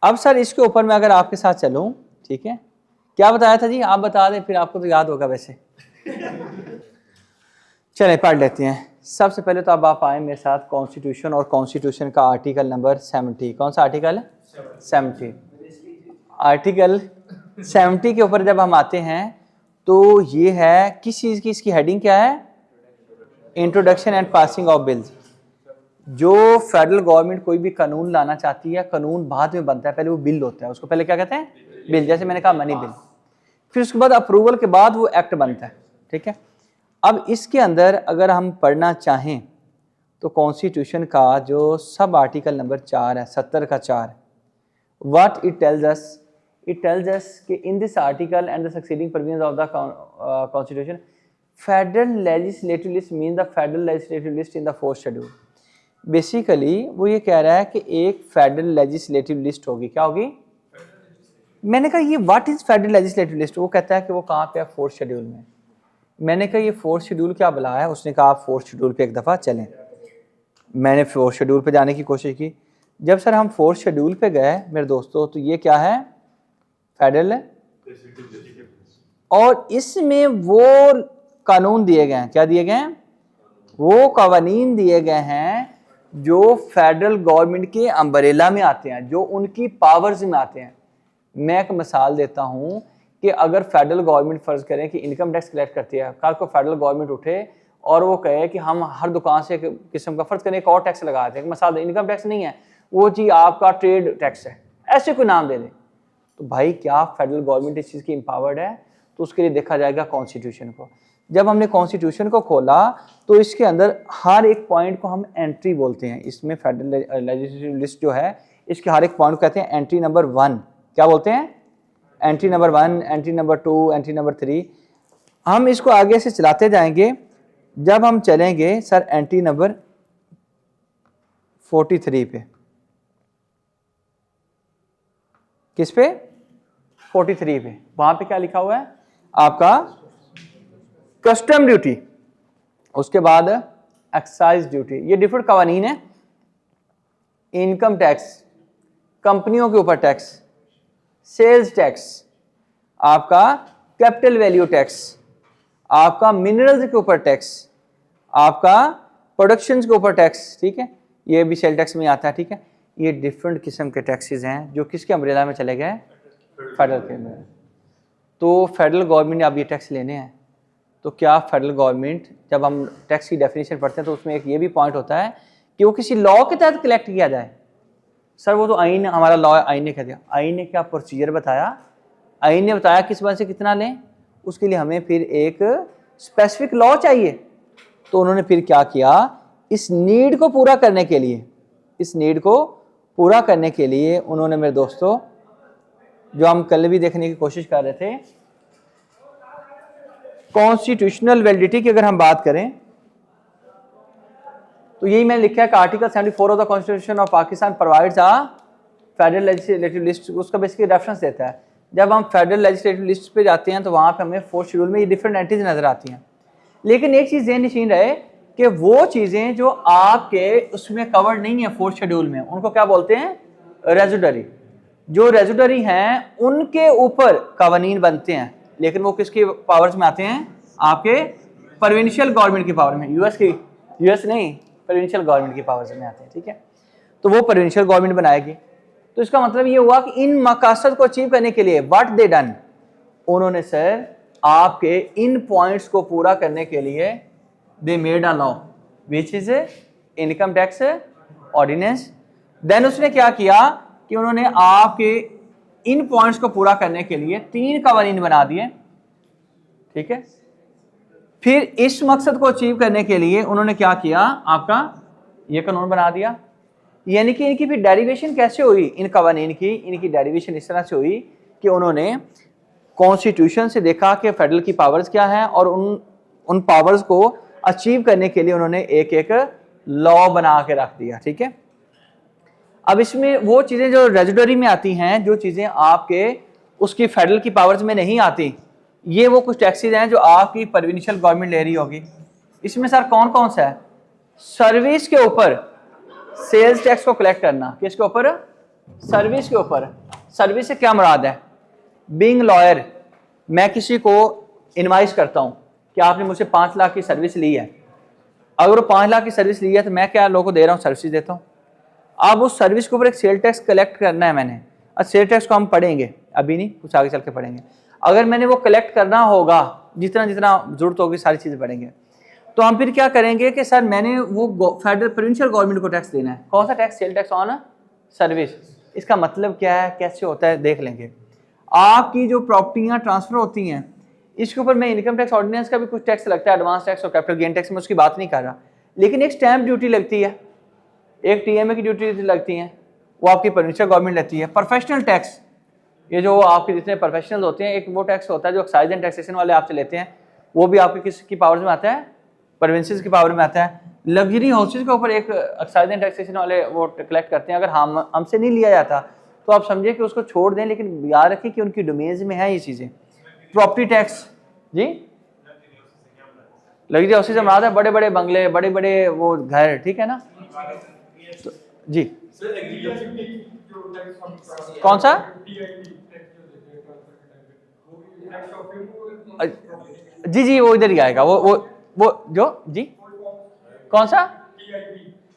अब सर इसके ऊपर मैं अगर आपके साथ चलूं, ठीक है, क्या बताया था जी? आप बता दें, फिर आपको तो याद होगा वैसे। चलें पढ़ लेते हैं। सबसे पहले तो अब आप आए मेरे साथ कॉन्स्टिट्यूशन और कॉन्स्टिट्यूशन का आर्टिकल नंबर 70। कौन सा आर्टिकल है? 70। आर्टिकल 70 के ऊपर जब हम आते हैं तो ये है किस चीज़ की, इसकी हेडिंग क्या है? Introduction and passing of bills. जो फेडरल गवर्नमेंट कोई भी कानून लाना चाहती है, कानून बाद में बनता है, पहले वो बिल होता है, उसको पहले क्या कहते हैं, बिल। जैसे मैंने कहा मनी बिल, फिर उसके बाद अप्रूवल के बाद वो एक्ट बनता है, ठीक है। अब इसके अंदर अगर हम पढ़ना चाहें तो कॉन्स्टिट्यूशन का जो सब आर्टिकल नंबर 4 है, 70 का 4, what it tells us, it tells us कि in this article and the succeeding provisions of the constitution federal legislative list mean the federal legislative list in the 4th schedule. Basically वो ये कह रहा है कि एक फेडरल लेजिस्लेटिव लिस्ट होगी, क्या होगी। मैंने कहा ये what is federal legislative list, वो कहता है कि वो कहाँ पे है, 4th शेड्यूल में। मैंने कहा ये 4th शेड्यूल क्या बुलाया है, उसने कहा आप 4th शेड्यूल पे एक दफ़ा चलें। मैंने 4th शेड्यूल पे जाने की कोशिश की। जब सर हम 4th शेड्यूल पे गए मेरे दोस्तों, तो ये क्या है, फेडरल है, और इसमें वो कानून दिए गए हैं, क्या दिए गए हैं, वो कवानीन दिए गए हैं जो फेडरल गवर्नमेंट के अम्ब्रेला में आते हैं, जो उनकी पावर्स में आते हैं। मैं एक मिसाल देता हूँ कि अगर फेडरल गवर्नमेंट फ़र्ज़ करें कि इनकम टैक्स कलेक्ट करती है, कल को फेडरल गवर्नमेंट उठे और वो कहे कि हम हर दुकान से एक किस्म का फ़र्ज़ करें एक और टैक्स लगा दें, मिसाल इनकम टैक्स नहीं है वो जी आपका ट्रेड टैक्स है, ऐसे कोई नाम दे दें, तो भाई क्या फेडरल गवर्नमेंट इस चीज़ की एम्पावर्ड है, तो उसके लिए देखा जाएगा कॉन्स्टिट्यूशन को। जब हमने कॉन्स्टिट्यूशन को खोला तो इसके अंदर हर एक पॉइंट को हम एंट्री बोलते हैं। इसमें फेडरल लेजिस्लेटिव लिस्ट जो है इसके हर एक पॉइंट को कहते हैं एंट्री नंबर 1, क्या बोलते हैं, entry number 1, entry number 2, entry number 3। हम इसको आगे से चलाते जाएंगे। जब हम चलेंगे सर एंट्री नंबर 43 पे, किस पे, 43 पे, वहां पे क्या लिखा हुआ है आपका कस्टम ड्यूटी, उसके बाद एक्साइज ड्यूटी, ये डिफरेंट कवानीन है। इनकम टैक्स, कंपनियों के ऊपर टैक्स, सेल्स टैक्स, आपका कैपिटल वैल्यू टैक्स, आपका मिनरल्स के ऊपर टैक्स, आपका प्रोडक्शंस के ऊपर टैक्स, ठीक है, ये भी सेल टैक्स में आता है, ठीक है। ये डिफरेंट किस्म के टैक्सेस हैं जो किसके अम्ब्रेला में चले गए, फेडरल के अंदर। तो फेडरल गवर्नमेंट ने अब ये टैक्स लेने हैं, तो क्या फेडरल गवर्नमेंट, जब हम टैक्स की डेफिनेशन पढ़ते हैं तो उसमें एक ये भी पॉइंट होता है कि वो किसी लॉ के तहत कलेक्ट किया जाए। सर वो तो आइन, हमारा लॉ आइन ने कह दिया, आइन ने क्या प्रोसीजर बताया, आइन ने बताया किस वजह से कितना लें, उसके लिए हमें फिर एक स्पेसिफिक लॉ चाहिए। तो उन्होंने फिर क्या किया, इस नीड को पूरा करने के लिए, इस नीड को पूरा करने के लिए उन्होंने मेरे दोस्तों, जो हम कल भी देखने की कोशिश कर रहे थे, कॉन्स्टिट्यूशनल वैलिडिटी की अगर हम बात करें तो यही मैंने लिखा है कि article 74 of the constitution of Pakistan provides a federal legislative list, उसका बेसिकली रेफरेंस देता है। जब हम फेडरल लेजिस्लेटिव लिस्ट पे जाते हैं तो वहाँ पे हमें 4th शेड्यूल में ये डिफरेंट एंट्रीज नज़र आती हैं। लेकिन एक चीज़ ज़हन नशीन रहे कि वो चीज़ें जो आपके उसमें कवर्ड नहीं है 4th शेड्यूल में, उनको क्या बोलते हैं, रेजुडरी। जो रेजुडरी हैं उनके ऊपर कवानीन बनते हैं, लेकिन वो किसकी पावर्स में आते हैं, आपके प्रोविंशियल गवर्नमेंट की पावर में, यूएस नहीं, प्रोविंशियल गवर्नमेंट की पावर्स में आते हैं, ठीक है। तो वो प्रोविंशियल गवर्नमेंट बनाएगी। तो इसका मतलब ये हुआ कि इन मकासद को अचीव करने के लिए व्हाट दे डन, उन्होंने सर आपके इन पॉइंट्स को पूरा करने के लिए they made a law which is income tax ordinance. Then उसने क्या किया कि उन्होंने आपके इन पॉइंट्स को पूरा करने के लिए 3 कवानीन बना दिए, ठीक है। फिर इस मकसद को अचीव करने के लिए उन्होंने क्या किया, आपका ये कानून बना दिया। यानी कि इनकी फिर डेरिवेशन कैसे हुई, इन कवानीन की, इनकी डेरिवेशन इस तरह से हुई कि उन्होंने कॉन्स्टिट्यूशन से देखा कि फेडरल की पावर्स क्या है, और उन पावर्स को अचीव करने के लिए उन्होंने एक एक लॉ बना के रख दिया, ठीक है। अब इसमें वो चीज़ें जो रेजुडरी में आती हैं, जो चीज़ें आपके उसकी फेडरल की पावर्स में नहीं आती, ये वो कुछ टैक्सेस हैं जो आपकी प्रोविंशियल गवर्नमेंट ले रही होगी। इसमें सर कौन कौन सा है, सर्विस के ऊपर सेल्स टैक्स को कलेक्ट करना, किसके ऊपर, सर्विस के ऊपर। सर्विस से क्या मुराद है, बीइंग लॉयर, मैं किसी को इनवाइस करता हूँ कि आपने मुझसे 5 लाख की सर्विस ली है, अगर वो 5 लाख की सर्विस ली है तो मैं क्या लोगों को दे रहा हूँ, सर्विस देता हूँ। अब उस सर्विस के ऊपर एक सेल टैक्स कलेक्ट करना है मैंने, और सेल टैक्स को हम पढ़ेंगे, अभी नहीं, कुछ आगे चल के पढ़ेंगे। अगर मैंने वो कलेक्ट करना होगा, जितना जितना जरूरत होगी सारी चीज़ें पढ़ेंगे, तो हम फिर क्या करेंगे कि सर मैंने वो फेडरल प्रोविंशियल गवर्नमेंट को टैक्स देना है, कौन सा tax? Sale tax on service. इसका मतलब क्या है, कैसे होता है, देख लेंगे। आपकी जो प्रॉपर्टियां ट्रांसफर होती हैं इसके ऊपर मैं इनकम टैक्स ऑर्डिनेंस का भी कुछ टैक्स लगता है, एडवांस टैक्स और कैपिटल गेन टैक्स, में उसकी बात नहीं कर रहा, लेकिन एक स्टैंप ड्यूटी लगती है, एक टीएमए की ड्यूटी लगती है, वो आपकी प्रोविंशियल गवर्नमेंट लेती है। प्रोफेशनल टैक्स, ये जो आपके जितने प्रोफेशनल होते हैं, एक वो टैक्स होता है जो एक्साइज एंड टैक्सेशन वाले आपसे लेते हैं, वो भी आपके किसकी पावर में आता है? प्रोविंसेस की पावर में आता है। लग्जरी हाउसेज के ऊपर एक एक्साइज एंड टैक्सेशन वाले वो कलेक्ट करते हैं, अगर हमसे नहीं लिया जाता तो आप समझिए कि उसको छोड़ दें, लेकिन याद रखें कि उनकी डोमेन्स में है ये चीज़ें। प्रॉपर्टी टैक्स जी, लग्जरी हाउसेज हमारा है बड़े बड़े बंगले, बड़े बड़े वो घर, ठीक है ना? तो, जी कौन सा? जी जी वो इधर ही आएगा, वो जो जी कौन सा?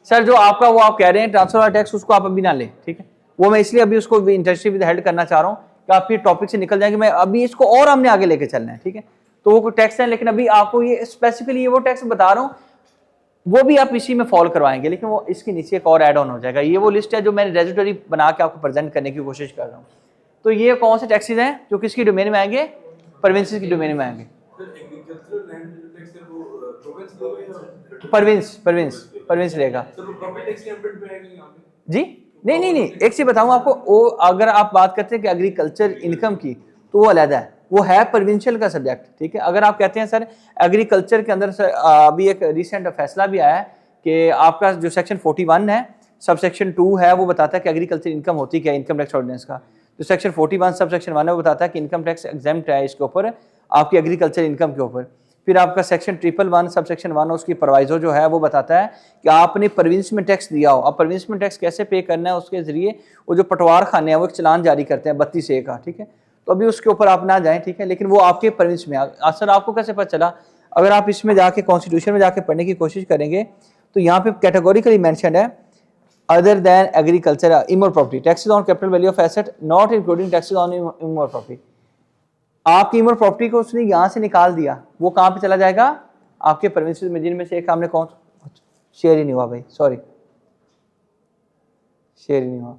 सर जो आपका वो आप कह रहे हैं ट्रांसफर वाला टैक्स, उसको आप अभी ना लें, ठीक है? वो मैं इसलिए अभी उसको इंटर्नशिप विद हेल्ड करना चाह रहा हूँ कि आप फिर टॉपिक से निकल जाएंगे। मैं अभी इसको और हमने आगे लेके चलना है, ठीक है? तो वो टैक्स है, लेकिन अभी आपको ये स्पेसिफिकली ये वो टैक्स बता रहा हूँ, वो भी आप इसी में फॉलो करवाएंगे, लेकिन वो इसके नीचे एक और ऐड ऑन हो जाएगा। ये वो लिस्ट है जो मैंने रेजिडरी बना के आपको प्रेजेंट करने की कोशिश कर रहा हूँ। तो ये कौन से टैक्सेस हैं जो किसकी डोमेन में आएंगे? प्रोविंसेस की डोमेन में आएंगे। प्रोविंस लेगा जी। नहीं, एक चीज बताऊं आपको, वो अगर आप बात करते हैं कि एग्रीकल्चर इनकम की, तो वो अलग है, वो है प्रोविंशियल का सब्जेक्ट, ठीक है? अगर आप कहते हैं सर एग्रीकल्चर के अंदर, अभी एक रिसेंट फैसला भी आया है कि आपका जो सेक्शन 41 है, सब सेक्शन 2 है, वो बताता है कि एग्रीकल्चर इनकम होती क्या है इनकम टैक्स ऑर्डिनेंस का। जो सेक्शन 41 सब सेक्शन 1 है, वो बताता है कि इनकम टैक्स एग्जेम्प्ट है इसके ऊपर, आपकी एग्रीकल्चर इनकम के ऊपर। फिर आपका सेक्शन 111 सब सेक्शन 1 उसकी प्रोवाइजो जो है वो बताता है कि आपने प्रोविंस में टैक्स दिया हो, अब प्रोविंस में टैक्स कैसे पे करना है, उसके जरिए वो जो पटवार खाने हैं वो एक चलान जारी करते हैं 32A का, ठीक है? तो अभी उसके ऊपर आप ना जाएं, ठीक है? लेकिन वो आपके प्रोविंस में। सर आपको कैसे पता चला? अगर आप इसमें जाके कॉन्स्टिट्यूशन में जाके पढ़ने की कोशिश करेंगे तो यहाँ पे कैटेगोरिकली मेंशन है, other than agriculture immovable property taxes on capital value of asset not including taxes on immovable property. आपकी इमोर प्रॉपर्टी को उसने यहाँ से निकाल दिया, वो कहाँ पे चला जाएगा? आपके प्रोविंसेस में, जिनमें से एक हमने कौन, शेयर ही नहीं हुआ भाई, सॉरी शेयर ही नहीं हुआ।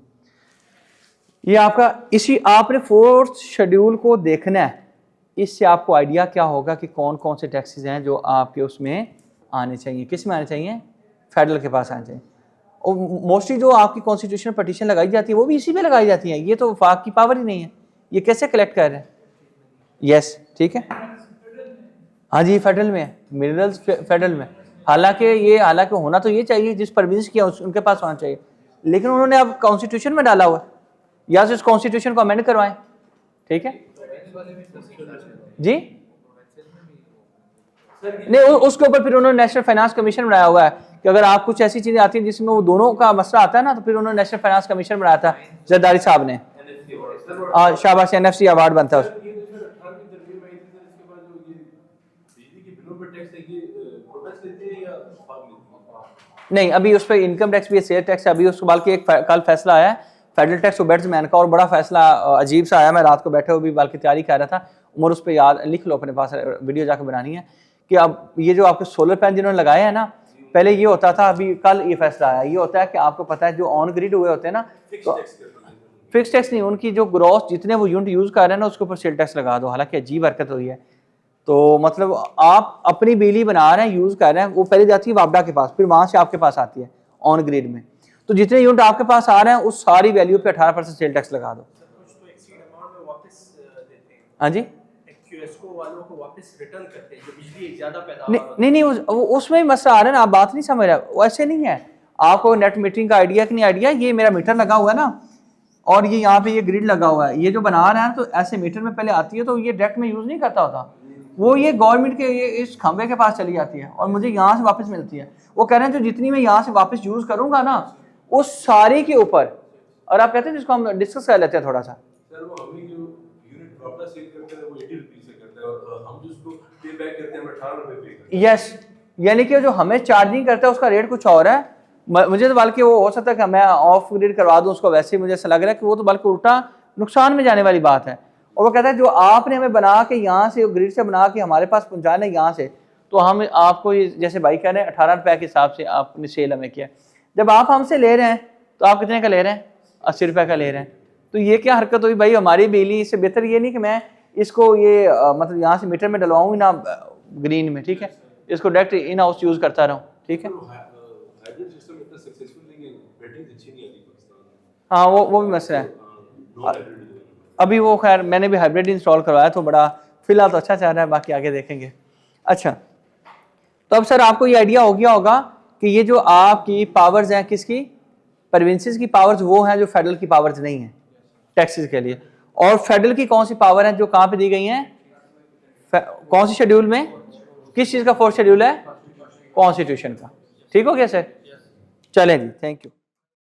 ये आपका इसी आपने 4th शेड्यूल को देखना है, इससे आपको आइडिया क्या होगा कि कौन कौन से टैक्सेस हैं जो आपके उसमें आने चाहिए। किस में आने चाहिए? फेडरल के पास आने चाहिए। और मोस्टली जो आपकी कॉन्स्टिट्यूशन पटिशन लगाई जाती है वो भी इसी पे लगाई जाती है। ये तो वफाक की पावर ही नहीं है, ये कैसे कलेक्ट कर रहे हैं? यस ठीक है, हाँ जी फेडरल में है, मिनरल्स फेडरल में। हालांकि होना तो ये चाहिए जिस प्रोविंस किया उनके पास होना चाहिए, लेकिन उन्होंने अब कॉन्स्टिट्यूशन में डाला हुआ है, या तो इस कॉन्स्टिट्यूशन को अमेंड करवाएं, ठीक है जी। नहीं, उसके ऊपर फिर उन्होंने नेशनल फाइनेंस कमीशन बनाया हुआ है कि अगर आप कुछ ऐसी चीजें आती हैं जिसमें वो दोनों का मसला आता है ना, तो फिर उन्होंने नेशनल फाइनेंस कमीशन बनाया था जरदारी साहब ने। शाबाश, NFC अवार्ड बनता है। नहीं, अभी उस पर इनकम टैक्स भी है, सेल टैक्स है, अभी उसको बल्कि एक कल फैसला आया फेडरल टैक्स ओबेड्समैन का, और बड़ा फैसला अजीब सा आया। मैं रात को बैठे हुए भी बल्कि तैयारी कर रहा था, उमर उस पर याद लिख लो अपने पास, वीडियो जाकर बनानी है कि अब ये जो आपके सोलर पैनल जिन्होंने लगाए हैं ना, पहले ये होता था, अभी कल ये फैसला आया, ये होता है कि आपको पता है जो ऑन ग्रिड हुए होते हैं ना, तो फिक्स टैक्स नहीं, उनकी जो ग्रॉस जितने वो यूनिट यूज कर रहे हैं ना उसके ऊपर सेल टैक्स लगा दो। हालांकि अजीब हरकत हुई है, तो मतलब आप अपनी बिजली बना रहे हैं, यूज कर रहे हैं, वो पहले जाती है वापडा के पास, फिर वहां से आपके पास आती है ऑन ग्रिड में, तो जितने यूनिट आपके पास आ रहे हैं उस सारी वैल्यू पे 18% सेल टैक्स लगा दो। हाँ जी, वालों को वापस रिटर्न करते हैं जो बिजली ज्यादा पैदा नहीं, उसमें ही मसला आ रहा है ना, आप बात नहीं समझ रहे। वैसे नहीं है, आपको नेट मीटरिंग का आइडिया कि नहीं आइडिया, ये मेरा मीटर लगा हुआ है ना, और ये यहाँ पे ये ग्रिड लगा हुआ है, ये जो बना रहा है तो ऐसे मीटर में पहले आती है, तो ये डायरेक्ट में यूज नहीं करता होता, वो ये गवर्नमेंट के ये इस खंबे के पास चली जाती है और मुझे यहाँ से वापस मिलती है। वो कह रहे हैं जो जितनी मैं यहाँ से वापस यूज करूंगा ना उस सारे के ऊपर, और आप कहते हैं जिसको हम डिस्कस कर लेते हैं थोड़ा सा, यस, यानी कि जो हमें चार्जिंग करता है उसका रेट कुछ और है। मुझे तो बल्कि वो हो सकता है कि मैं ऑफ ग्रिड करवा दूं उसको, वैसे ही मुझे ऐसा लग रहा है कि वो तो बल्कि उल्टा नुकसान में जाने वाली बात है। और वो कहता है जो आपने हमें बना के यहाँ से ग्रिड से बना के हमारे पास पहुंचाना है यहाँ से, तो हम आपको ये जैसे भाई कह रहे हैं 18 रुपये के हिसाब से आपने सेल हमें किया। जब आप हमसे ले रहे हैं तो आप कितने का ले रहे हैं? 80 रुपये का ले रहे हैं। तो ये क्या हरकत हुई भाई हमारी बिजली? इससे बेहतर ये नहीं कि मैं इसको ये मतलब यहाँ से मीटर में डलवाऊँ ना ग्रीन में, ठीक है, इसको डायरेक्ट इन हाउस यूज़ करता रहूँ, ठीक है। हाँ वो भी मसला है। अभी वो खैर मैंने भी हाइब्रिड इंस्टॉल करवाया तो बड़ा फिलहाल तो अच्छा चल रहा है, बाकी आगे देखेंगे। अच्छा, तो अब सर आपको ये आइडिया हो गया होगा कि ये जो आपकी पावर्स हैं किसकी? प्रोविंसेस की पावर्स वो हैं जो फेडरल की पावर्स नहीं हैं टैक्सेस के लिए। और फेडरल की कौन सी पावर है जो कहाँ पे दी गई हैं? कौन सी शेड्यूल में? किस चीज़ का 4th शेड्यूल है? कॉन्स्टिट्यूशन का। ठीक हो गया सर? चलें जी, थैंक यू।